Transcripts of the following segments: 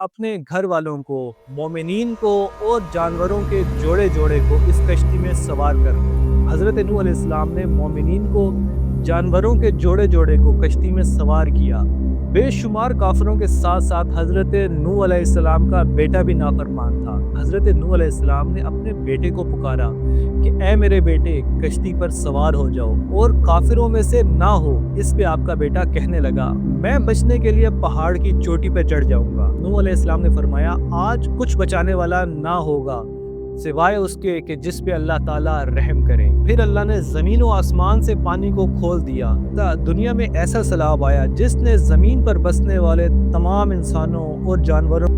अपने घर वालों को, मोमिनीन को और जानवरों के जोड़े जोड़े को इस कश्ती में सवार कर लो। हज़रत नूह अलैहिस्सलाम ने मोमिनीन को, जानवरों के जोड़े जोड़े को कश्ती में सवार किया। बेशुमार काफिरों के साथ साथ हज़रत नूह अलैहिस्सलाम का बेटा भी नाफरमान था। हज़रत नूह अलैहिस्सलाम ने अपने बेटे को पुकारा कि ऐ मेरे बेटे, कश्ती पर सवार हो जाओ और काफिरों में से ना हो। इस पे आपका बेटा कहने लगा, मैं बचने के लिए पहाड़ की चोटी पर चढ़ जाऊंगा। नूह अलैहिस्सलाम ने फरमाया, आज कुछ बचाने वाला ना होगा सिवाय उसके कि जिस पे अल्लाह ताला रहम करे। फिर अल्लाह ने ज़मीन व आसमान से पानी को खोल दिया। दुनिया में ऐसा सैलाब आया जिसने ज़मीन पर बसने वाले तमाम इंसानों और जानवरों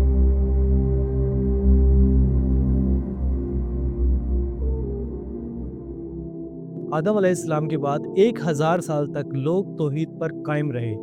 आदम अलैहिस्सलाम के बाद 1000 साल तक लोग तौहीद पर कायम रहे।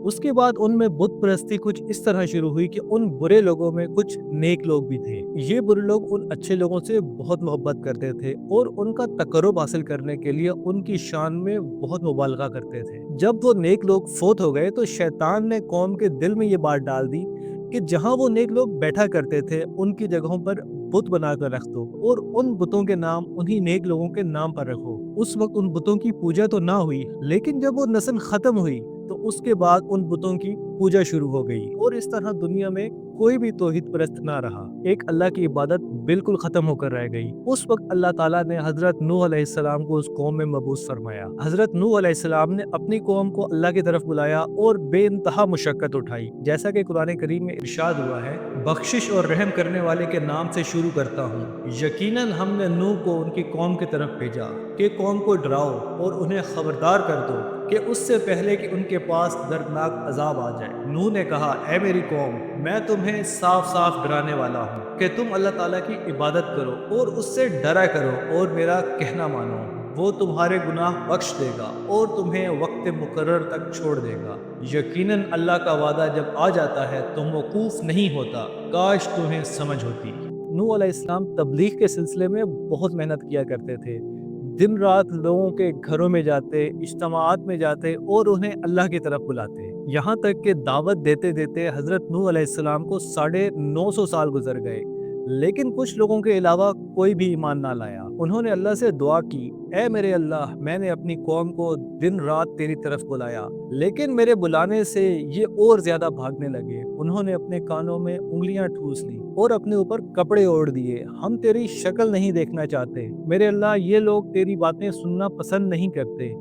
उसके बाद उनमें बुत परस्ती कुछ इस तरह शुरू हुई कि उन बुरे लोगों में कुछ नेक लोग भी थे। ये बुरे लोग उन अच्छे लोगों से बहुत मोहब्बत करते थे और उनका तकर्रुब हासिल करने के लिए उनकी शान में बहुत मुबालगा करते थे। जब वो नेक लोग फोत हो गए तो शैतान ने कौम के दिल में ये बात डाल दी कि जहाँ वो नेक लोग बैठा करते थे उनकी जगहों पर बुत बनाकर रख दो और उन बुतों के नाम उन्हीं नेक लोगों के नाम पर रखो। उस वक्त उन बुतों की पूजा तो ना हुई, लेकिन जब वो नस्ल खत्म हुई तो उसके बाद उन बुतों की पूजा शुरू हो गई और इस तरह दुनिया में कोई भी तौहीद परस्त ना रहा। एक अल्लाह की इबादत बिल्कुल खत्म होकर रह गई। उस वक्त अल्लाह ताला ने हजरत नूह अलैहिस्सलाम को उस कौम में मबूस फरमाया। हजरत नूह अलैहिस्सलाम ने अपनी कौम को अल्लाह की तरफ बुलाया और बेइंतहा मुशक्कत उठाई। जैसा कि कुरान करीम में इरशाद हुआ है, बख्शिश और रहम करने वाले के नाम से शुरू करता हूँ। यकीनन हमने नूह को उनकी कौम की तरफ भेजा कि कौम को डराओ और उन्हें खबरदार कर दो कि उससे पहले कि उनके पास दर्दनाक अजाब आ जाए। नूह ने कहा, ऐ मेरी कौम, मैं तुम्हें साफ साफ डराने वाला हूँ कि तुम अल्लाह ताला की इबादत करो और उससे डरा करो और मेरा कहना मानो। वो तुम्हारे गुनाह बख्श देगा और तुम्हें वक्त मुकर्रर तक छोड़ देगा। यकीनन अल्लाह का वादा जब आ जाता है तो मौकूफ नहीं होता। काश तुम्हें समझ होती। नूह अलैहिस्सलाम तबलीग के सिलसिले में बहुत मेहनत किया करते थे। दिन रात लोगों के घरों में जाते, इज्तिमाआत में जाते और उन्हें अल्लाह की तरफ बुलाते। यहाँ तक कि दावत देते देते हज़रत नूह अलैहिस्सलाम को 950 साल गुजर गए, लेकिन कुछ लोगों के अलावा कोई भी ईमान ना लाया। उन्होंने अल्लाह से दुआ की, ऐ मेरे अल्लाह, मैंने अपनी कौम को दिन रात तेरी तरफ बुलाया, लेकिन मेरे बुलाने से ये और ज्यादा भागने लगे। उन्होंने अपने कानों में उंगलियां ठूस ली और अपने ऊपर कपड़े ओढ़ दिए। हम तेरी शक्ल नहीं देखना चाहते मेरे अल्लाह, ये लोग तेरी बातें सुनना पसंद नहीं करते।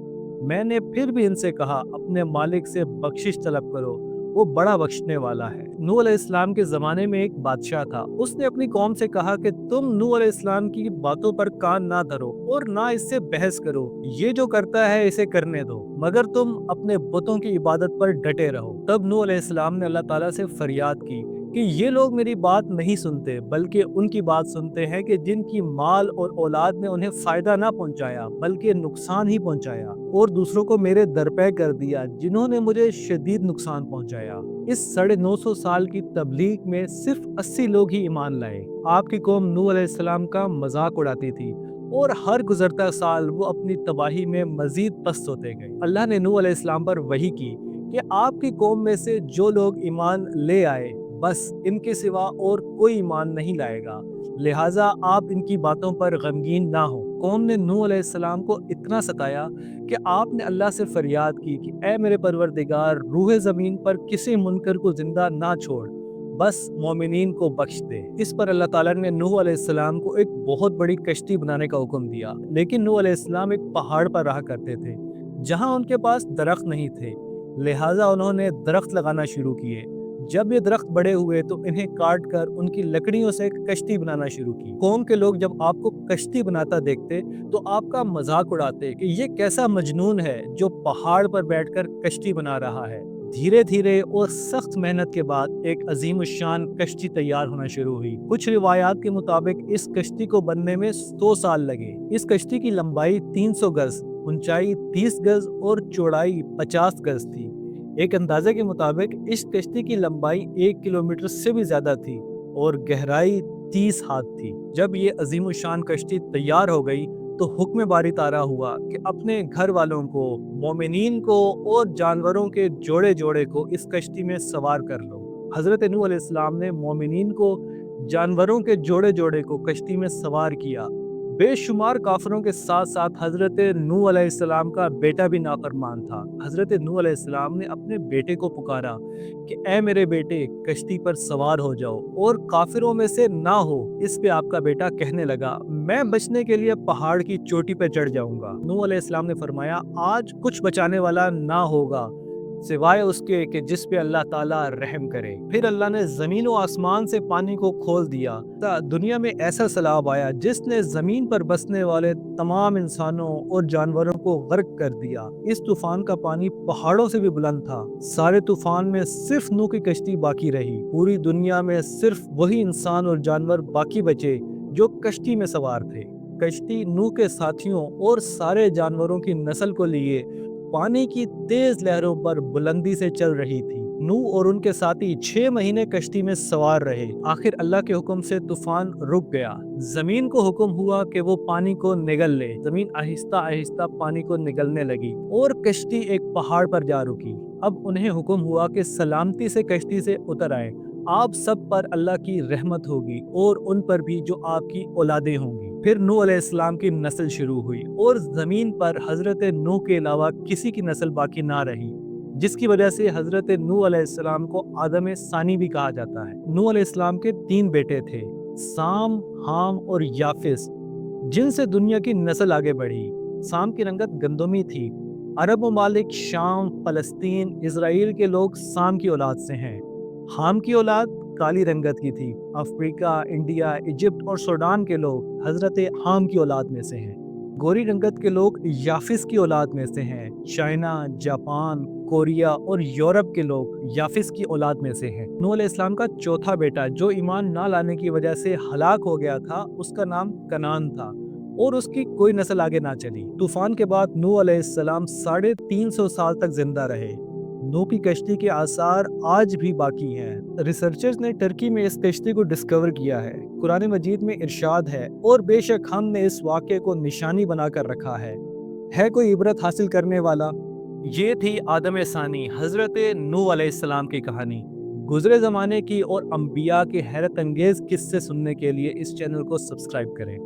मैंने फिर भी इनसे कहा, अपने मालिक से बख्शिश तलब करो, वो बड़ा बख्शने वाला है। नूह अलैहिस्सलाम के ज़माने में एक बादशाह था। उसने अपनी कौम से कहा कि तुम नूह अलैहिस्सलाम की बातों पर कान ना धरो और ना इससे बहस करो। ये जो करता है इसे करने दो, मगर तुम अपने बुतों की इबादत पर डटे रहो। तब नूह अलैहिस्सलाम ने अल्लाह ताला से फरियाद की कि ये लोग मेरी बात नहीं सुनते, बल्कि उनकी बात सुनते हैं कि जिनकी माल और औलाद ने उन्हें फ़ायदा ना पहुंचाया बल्कि नुकसान ही पहुंचाया, और दूसरों को मेरे दरपे कर दिया जिन्होंने मुझे शदीद नुकसान पहुंचाया। इस 950 साल की तबलीग में सिर्फ 80 लोग ही ईमान लाए। आपकी कौम नूह अलैहिस्सलाम का मजाक उड़ाती थी और हर गुजरता साल वो अपनी तबाही में मजीद पस्त होते गए। अल्लाह ने नूह अलैहिस्सलाम पर वही की कि आपकी कौम में से जो लोग ईमान ले आए, बस इनके सिवा और कोई ईमान नहीं लाएगा, लिहाजा आप इनकी बातों पर गमगीन ना हो। कौम ने नूह अलैहिस्सलाम को इतना सताया कि आपने अल्लाह से फरियाद की कि ऐ मेरे परवरदिगार, रूह ज़मीन पर किसी मुनकर को जिंदा ना छोड़, बस मोमिनीन को बख्श दे। इस पर अल्लाह ताला ने नूह अलैहिस्सलाम को एक बहुत बड़ी कश्ती बनाने का हुक्म दिया, लेकिन नूह अलैहिस्सलाम एक पहाड़ पर रहा करते थे जहाँ उनके पास दरख्त नहीं थे, लिहाजा उन्होंने दरख्त लगाना शुरू किए। जब ये दरख्त बड़े हुए तो इन्हें काट कर उनकी लकड़ियों से कश्ती बनाना शुरू की। कौम के लोग जब आपको कश्ती बनाता देखते तो आपका मजाक उड़ाते कि ये कैसा मजनून है जो पहाड़ पर बैठकर कश्ती बना रहा है। धीरे धीरे और सख्त मेहनत के बाद एक अजीमुशान कश्ती तैयार होना शुरू हुई। कुछ रिवायात के मुताबिक इस कश्ती को बनने में 100 साल लगे। इस कश्ती की लंबाई 300 गज, ऊंचाई 30 गज और चौड़ाई 50 गज थी। एक अंदाजे के मुताबिक इस कश्ती की लंबाई 1 किलोमीटर से भी ज्यादा थी और गहराई 30 हाथ थी। जब ये अजीमुशान कश्ती तैयार हो गई तो हुक्म बारी तारा हुआ कि अपने घर वालों को, मोमिनीन को और जानवरों के जोड़े जोड़े को इस कश्ती में सवार कर लो। हज़रत नूह अलैहिस्सलाम ने मोमिनीन को, जानवरों के जोड़े जोड़े को कश्ती में सवार किया। बेशुमार काफिरों के साथ साथ हज़रत नूह अलैहिस्सलाम का बेटा भी नाफरमान था। हज़रत नूह अलैहिस्सलाम ने अपने बेटे को पुकारा कि ए मेरे बेटे, कश्ती पर सवार हो जाओ और काफिरों में से ना हो। इस पे आपका बेटा कहने लगा, मैं बचने के लिए पहाड़ की चोटी पर चढ़ जाऊंगा। नूह अलैहिस्सलाम ने फरमाया, आज कुछ बचाने वाला ना होगा सिवाय उसके कि जिस पे अल्लाह ताला रहम करे। फिर अल्लाह ने जमीन और आसमान से पानी को खोल दिया। दुनिया में ऐसा सैलाब आया जिसने जमीन पर बसने वाले तमाम इंसानों और जानवरों को गर्क कर दिया। इस तूफान का पानी पहाड़ों से भी बुलंद था। सारे तूफान में सिर्फ नूह की कश्ती बाकी रही। पूरी दुनिया में सिर्फ वही इंसान और जानवर बाकी बचे जो कश्ती में सवार थे। कश्ती नूह के साथियों और सारे जानवरों की नस्ल को लिए पानी की तेज लहरों पर बुलंदी से चल रही थी। नूह और उनके साथी 6 महीने कश्ती में सवार रहे। आखिर अल्लाह के हुक्म से तूफान रुक गया। जमीन को हुक्म हुआ कि वो पानी को निगल ले। जमीन आहिस्ता आहिस्ता पानी को निगलने लगी और कश्ती एक पहाड़ पर जा रुकी। अब उन्हें हुक्म हुआ कि सलामती से कश्ती से उतर आए। आप सब पर अल्लाह की रहमत होगी और उन पर भी जो आपकी औलादें होंगी। फिर नूह अलैहिस्सलाम की नस्ल शुरू हुई और जमीन पर हजरत नूह के अलावा किसी की नस्ल बाकी ना रही, जिसकी वजह से हजरत नूह अलैहिस्सलाम को आदम सानी भी कहा जाता है। नूह अलैहिस्सलाम के 3 बेटे थे, साम, हाम और याफिस, जिनसे दुनिया की नस्ल आगे बढ़ी। साम की रंगत गंदमी थी। अरब ममालिक, शाम, फलस्तीन, इसराइल के लोग साम की औलाद से हैं। हाम की औलाद काली रंगत की थी। अफ्रीका, इंडिया, इजिप्ट और सूडान के लोग हजरत हाम की औलाद में से हैं। गोरी रंगत के लोग याफिस की औलाद में से हैं। चाइना, जापान, कोरिया और यूरोप के लोग याफिस की औलाद में से हैं। नूह अलैहिस्सलाम का चौथा बेटा जो ईमान ना लाने की वजह से हलाक हो गया था, उसका नाम कनान था और उसकी कोई नस्ल आगे ना चली। तूफान के बाद नूह अलैहिस्सलाम 350 साल तक जिंदा रहे। नूह की कश्ती के आसार आज भी बाकी हैं। रिसर्चर्स ने टर्की में इस कश्ती को डिस्कवर किया है। कुरान मजीद में इरशाद है, और बेशक हमने इस वाक़े को निशानी बनाकर रखा है कोई इबरत हासिल करने वाला। ये थी आदम सानी हजरत नूह अलैहिस्सलाम की कहानी। गुजरे ज़माने की और अंबिया के हैरत अंगेज़ किस्से सुनने के लिए इस चैनल को सब्सक्राइब करें।